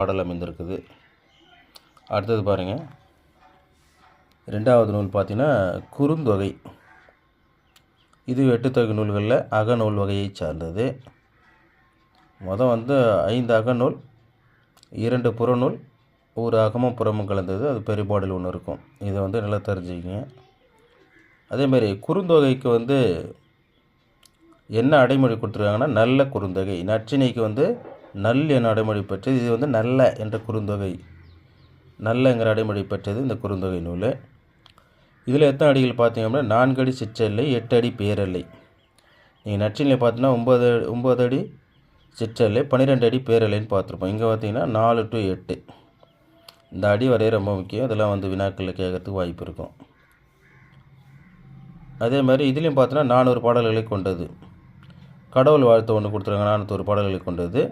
பாடல் அமைந்திருக்குது. அடுத்தது பாருங்கள், 2வது நூல் பார்த்தீங்கன்னா குறுந்தொகை. இது எட்டுத்தொகை நூல்களில் அகநூல் வகையை சார்ந்தது. மொதல் 5 அகநூல், 2 புறநூல், ஒரு அகமும் புறமும் கலந்தது. அது பெரும்பாடல் ஒன்று இருக்கும். இதை நல்லா தெரிஞ்சுக்கிங்க. அதேமாதிரி குறுந்தொகைக்கு என்ன அடைமொழி கொடுத்துருக்காங்கன்னா நல்ல குறுந்தொகை. நற்றிணைக்கு நல் என அடைமொழி பெற்றது. இது நல்ல என்ற குறுந்தொகை. நல்லங்கிற அடைமொழி பெற்றது இந்த குறுந்தொகை நூல். இதில் எத்தனை அடிகள் பார்த்தீங்க அப்படின்னா 4 அடி சிற்றெல்லை, 8 அடி பேரெல்லை. நீங்கள் நற்றிணையில் பார்த்தீங்கன்னா 9 அடி சிற்றெல்லை, 12 அடி பேரெல்லைன்னு பார்த்துருப்போம். இங்கே பார்த்தீங்கன்னா 4 to 8. இந்த அடி வரைய ரொம்ப முக்கியம். இதெல்லாம் வினாக்களில் கேட்கறதுக்கு வாய்ப்பு இருக்கும். அதே மாதிரி இதுலேயும் பார்த்தீங்கன்னா 400 பாடல்களை கொண்டது. கடவுள் வாழ்த்து ஒன்று கொடுத்துருக்காங்க, 401 பாடல்களை கொண்டது.